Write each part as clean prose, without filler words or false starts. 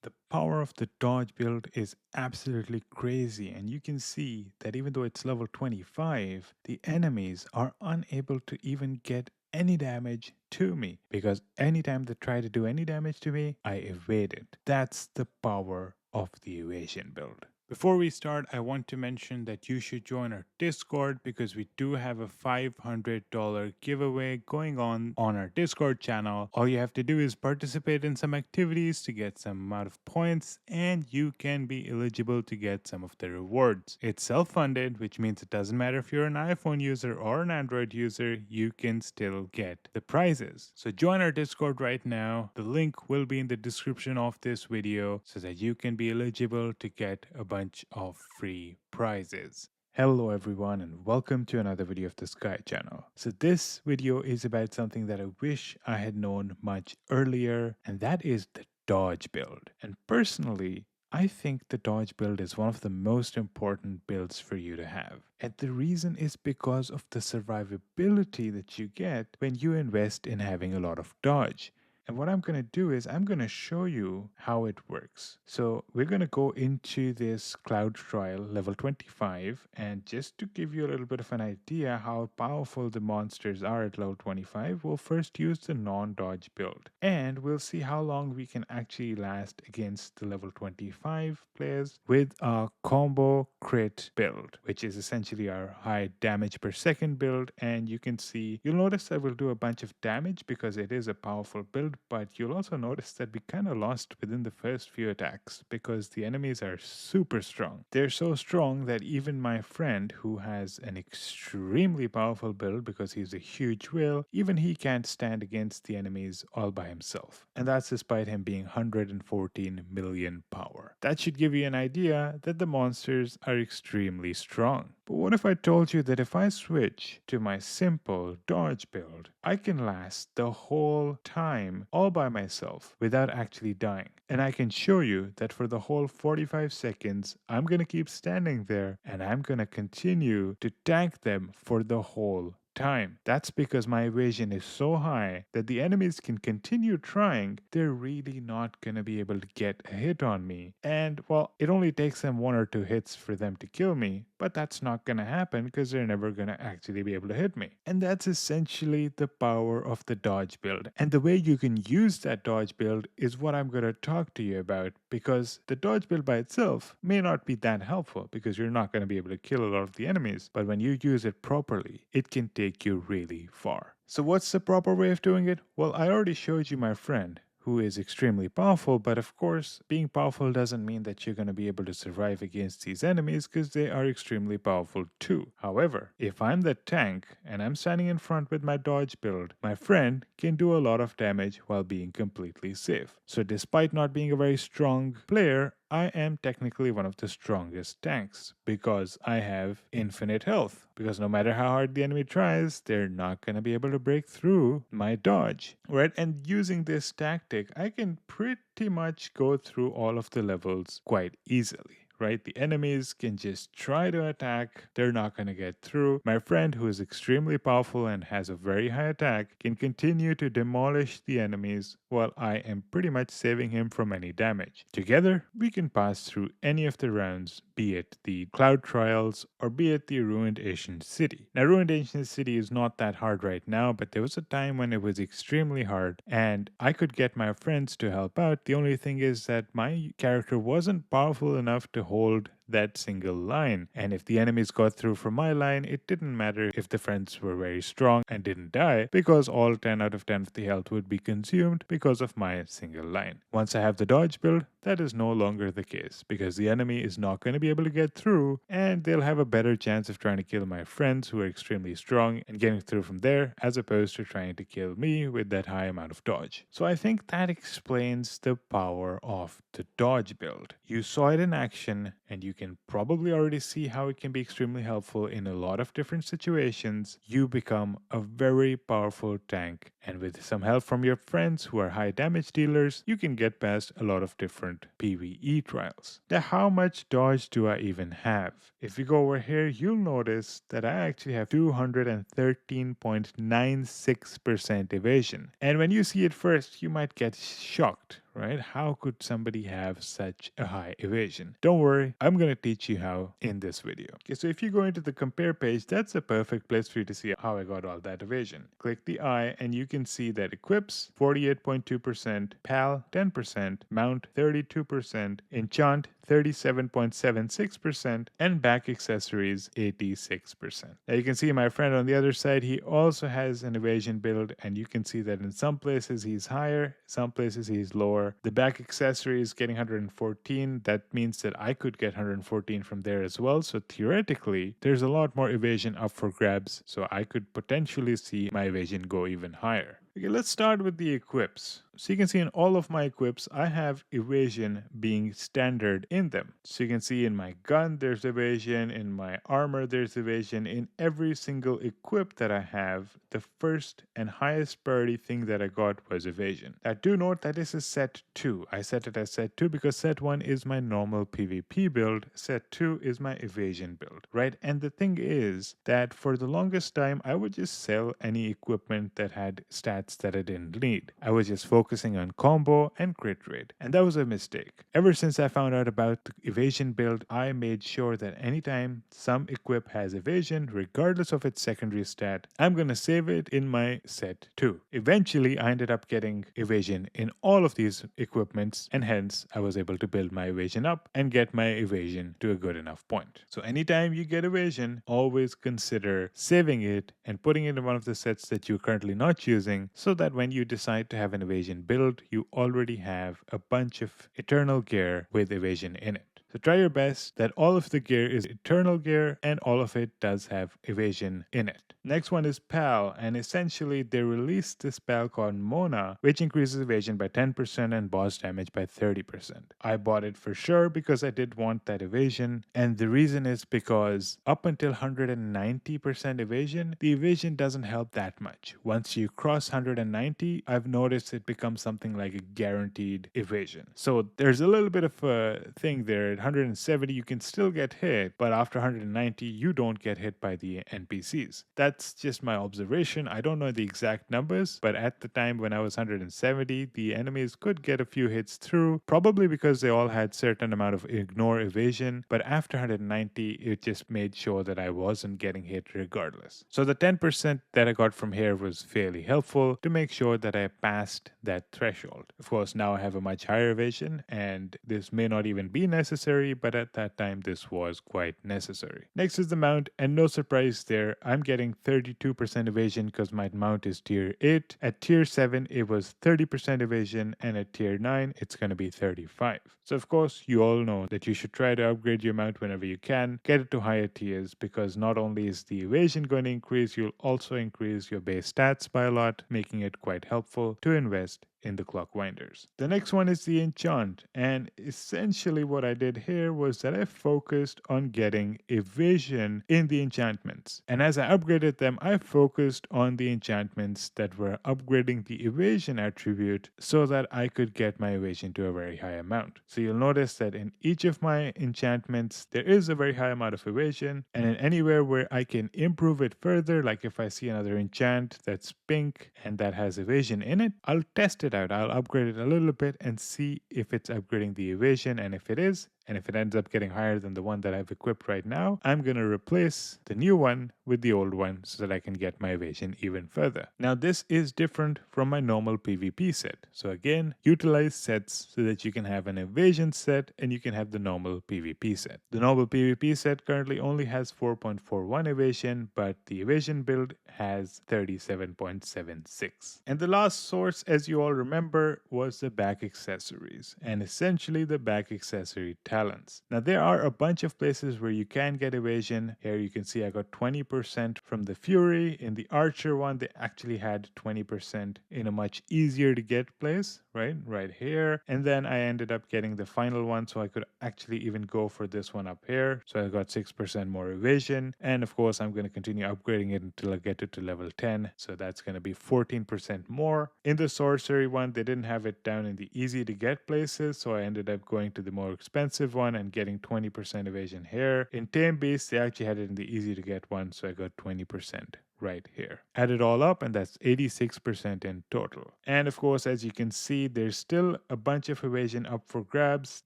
The power of the dodge build is absolutely crazy, and you can see that even though it's level 25, the enemies are unable to even get any damage to me because anytime they try to do any damage to me, I evade it. That's the power of the evasion build. Before we start, I want to mention that you should join our Discord because we do have a $500 giveaway going on our Discord channel. All you have to do is participate in some activities to get some amount of points, and you can be eligible to get some of the rewards. It's self-funded, which means it doesn't matter if you're an iPhone user or an Android user, you can still get the prizes. So join our Discord right now. The link will be in the description of this video so that you can be eligible to get a bunch of free prizes. Hello everyone and welcome to another video of the Sky channel. So this video is about something that I wish I had known much earlier, and that is the dodge build. And personally, I think the dodge build is one of the most important builds for you to have. And the reason is because of the survivability that you get when you invest in having a lot of dodge. And what I'm going to do is I'm going to show you how it works. So we're going to go into this cloud trial level 25, and just to give you a little bit of an idea how powerful the monsters are at level 25, we'll first use the non-dodge build, and we'll see how long we can actually last against the level 25 players with a combo crit build, which is essentially our high damage per second build. And you can see, you'll notice that we'll do a bunch of damage because it is a powerful build, but you'll also notice that we kind of lost within the first few attacks because the enemies are super strong. They're so strong that even my friend, who has an extremely powerful build because he's a huge whale, even he can't stand against the enemies all by himself. And that's despite him being 114 million power. That should give you an idea that the monsters are extremely strong. But what if I told you that if I switch to my simple dodge build, I can last the whole time all by myself without actually dying? And I can show you that for the whole 45 seconds, I'm going to keep standing there and I'm going to continue to tank them for the whole time. That's because my evasion is so high that the enemies can continue trying. They're really not going to be able to get a hit on me. And well, it only takes them 1 or 2 hits for them to kill me, but that's not going to happen because they're never going to actually be able to hit me. And that's essentially the power of the dodge build. And the way you can use that dodge build is what I'm going to talk to you about, because the dodge build by itself may not be that helpful because you're not going to be able to kill a lot of the enemies, but when you use it properly, it can take you really far. So what's the proper way of doing it? Well, I already showed you my friend, who is extremely powerful, but of course, being powerful doesn't mean that you're going to be able to survive against these enemies because they are extremely powerful too. However, if I'm the tank and I'm standing in front with my dodge build, my friend can do a lot of damage while being completely safe. So despite not being a very strong player, I am technically one of the strongest tanks because I have infinite health. Because no matter how hard the enemy tries, they're not going to be able to break through my dodge, right? And using this tactic, I can pretty much go through all of the levels quite easily. Right? The enemies can just try to attack, they're not going to get through. My friend, who is extremely powerful and has a very high attack, can continue to demolish the enemies while I am pretty much saving him from any damage. Together, we can pass through any of the rounds, be it the Cloud Trials or be it the Ruined Ancient City. Now, Ruined Ancient City is not that hard right now, but there was a time when it was extremely hard and I could get my friends to help out. The only thing is that my character wasn't powerful enough to hold that single line, and if the enemies got through from my line, it didn't matter if the friends were very strong and didn't die, because all 10 out of 10 of the health would be consumed because of my single line. Once I have the dodge build, that is no longer the case, because the enemy is not going to be able to get through, and they'll have a better chance of trying to kill my friends who are extremely strong and getting through from there, as opposed to trying to kill me with that high amount of dodge. So I think that explains the power of the dodge build. You saw it in action, and you can probably already see how it can be extremely helpful in a lot of different situations. You become a very powerful tank, and with some help from your friends who are high damage dealers, you can get past a lot of different PvE trials. Now, how much dodge do I even have? If we go over here, you'll notice that I actually have 213.96% evasion. And when you see it first, you might get shocked, right? How could somebody have such a high evasion? Don't worry, I'm going to teach you how in this video. Okay, so if you go into the compare page, that's a perfect place for you to see how I got all that evasion. Click the eye and you can see that equips 48.2%, pal 10%, mount 32%, enchant 37.76%, and back accessories 86%. Now you can see my friend on the other side, he also has an evasion build, and you can see that in some places he's higher, some places he's lower. The back accessory is getting 114. That means that I could get 114 from there as well. So theoretically, there's a lot more evasion up for grabs. So I could potentially see my evasion go even higher. Okay, let's start with the equips. So you can see in all of my equips, I have evasion being standard in them. So you can see in my gun, there's evasion. In my armor, there's evasion. In every single equip that I have, the first and highest priority thing that I got was evasion. Now do note that this is set 2. I set it as set 2 because set 1 is my normal PvP build. Set 2 is my evasion build, right? And the thing is that for the longest time, I would just sell any equipment that had stats that I didn't need. I was just focusing on combo and crit rate, and that was a mistake. Ever since I found out about the evasion build, I made sure that anytime some equip has evasion, regardless of its secondary stat, I'm gonna save it in my set 2. Eventually, I ended up getting evasion in all of these equipments, and hence I was able to build my evasion up and get my evasion to a good enough point. So anytime you get evasion, always consider saving it and putting it in one of the sets that you're currently not using, so that when you decide to have an evasion build, you already have a bunch of eternal gear with evasion in it. So try your best that all of the gear is eternal gear and all of it does have evasion in it. Next one is PAL, and essentially they released this PAL called Mona, which increases evasion by 10% and boss damage by 30%. I bought it for sure because I did want that evasion, and the reason is because up until 190% evasion, the evasion doesn't help that much. Once you cross 190, I've noticed it becomes something like a guaranteed evasion. So there's a little bit of a thing there. At 170, you can still get hit, but after 190, you don't get hit by the NPCs. That's just my observation. I don't know the exact numbers, but at the time when I was 170, the enemies could get a few hits through, probably because they all had certain amount of ignore evasion, but after 190, it just made sure that I wasn't getting hit regardless. So the 10% that I got from here was fairly helpful to make sure that I passed that threshold. Of course, now I have a much higher evasion, and this may not even be necessary, but at that time this was quite necessary. Next is the mount, and no surprise there, I'm getting 32% evasion because my mount is tier 8. At tier 7 it was 30% evasion, and at tier 9 it's going to be 35. So of course you all know that you should try to upgrade your mount whenever you can, get it to higher tiers, because not only is the evasion going to increase, you'll also increase your base stats by a lot, making it quite helpful to invest in the clock winders. The next one is the enchant, and essentially what I did here was that I focused on getting evasion in the enchantments, and as I upgraded them, I focused on the enchantments that were upgrading the evasion attribute so that I could get my evasion to a very high amount. So you'll notice that in each of my enchantments there is a very high amount of evasion, and in anywhere where I can improve it further, like if I see another enchant that's pink and that has evasion in it, I'll test it out. I'll upgrade it a little bit and see if it's upgrading the evasion, and if it is, and if it ends up getting higher than the one that I've equipped right now, I'm going to replace the new one with the old one so that I can get my evasion even further. Now this is different from my normal PvP set. So again, utilize sets so that you can have an evasion set and you can have the normal PvP set. The normal PvP set currently only has 4.41 evasion, but the evasion build has 37.76. And the last source, as you all remember, was the back accessories, and essentially the back accessory talents. Now there are a bunch of places where you can get evasion. Here you can see I got 20% from the Fury. In the Archer one, they actually had 20% in a much easier to get place, right here. And then I ended up getting the final one, so I could actually even go for this one up here. So I got 6% more evasion, and of course I'm going to continue upgrading it until I get it to level 10. So that's going to be 14% more. In the sorcery one, they didn't have it down in the easy to get places, so I ended up going to the more expensive one and getting 20% evasion here. In Tame Beast, they actually had it in the easy to get one, so I got 20% right here. Add it all up, and that's 86% in total. And of course, as you can see, there's still a bunch of evasion up for grabs.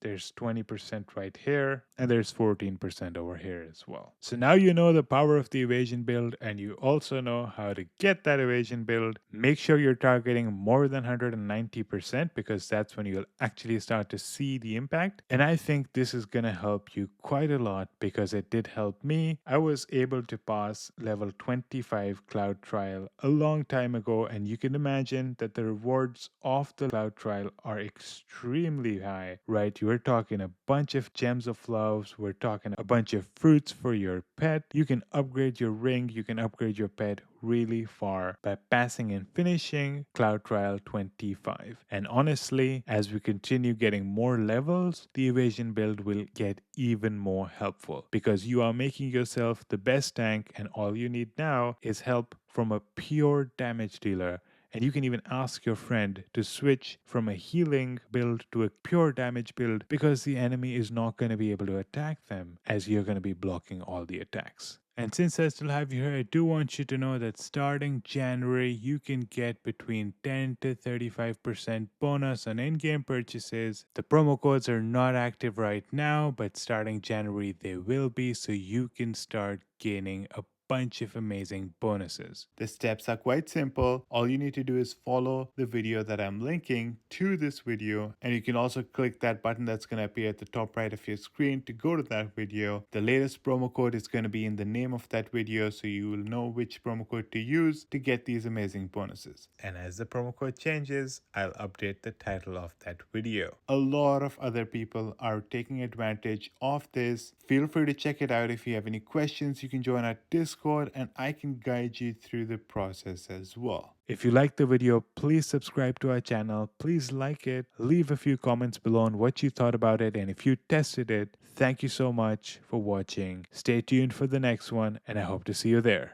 There's 20% right here, and there's 14% over here as well. So now you know the power of the evasion build, and you also know how to get that evasion build. Make sure you're targeting more than 190% because that's when you'll actually start to see the impact. And I think this is going to help you quite a lot because it did help me. I was able to pass level 25 cloud trial a long time ago, and you can imagine that the rewards of the cloud trial are extremely high, right? You're talking a bunch of gems of loves, we're talking a bunch of fruits for your pet. You can upgrade your ring, you can upgrade your pet really far by passing and finishing Cloud Trial 25. And honestly, as we continue getting more levels, the evasion build will get even more helpful because you are making yourself the best tank, and all you need now is help from a pure damage dealer. And you can even ask your friend to switch from a healing build to a pure damage build because the enemy is not going to be able to attack them as you're going to be blocking all the attacks. And since I still have you here, I do want you to know that starting January, you can get between 10 to 35% bonus on in-game purchases. The promo codes are not active right now, but starting January, they will be, so you can start gaining a bunch of amazing bonuses. The steps are quite simple. All you need to do is follow the video that I'm linking to this video, and you can also click that button that's going to appear at the top right of your screen to go to that video. The latest promo code is going to be in the name of that video, so you will know which promo code to use to get these amazing bonuses. And as the promo code changes, I'll update the title of that video. A lot of other people are taking advantage of this. Feel free to check it out. If you have any questions, you can join our Discord and I can guide you through the process as well. If you liked the video, please subscribe to our channel. Please like it. Leave a few comments below on what you thought about it, and if you tested it, thank you so much for watching. Stay tuned for the next one, and I hope to see you there.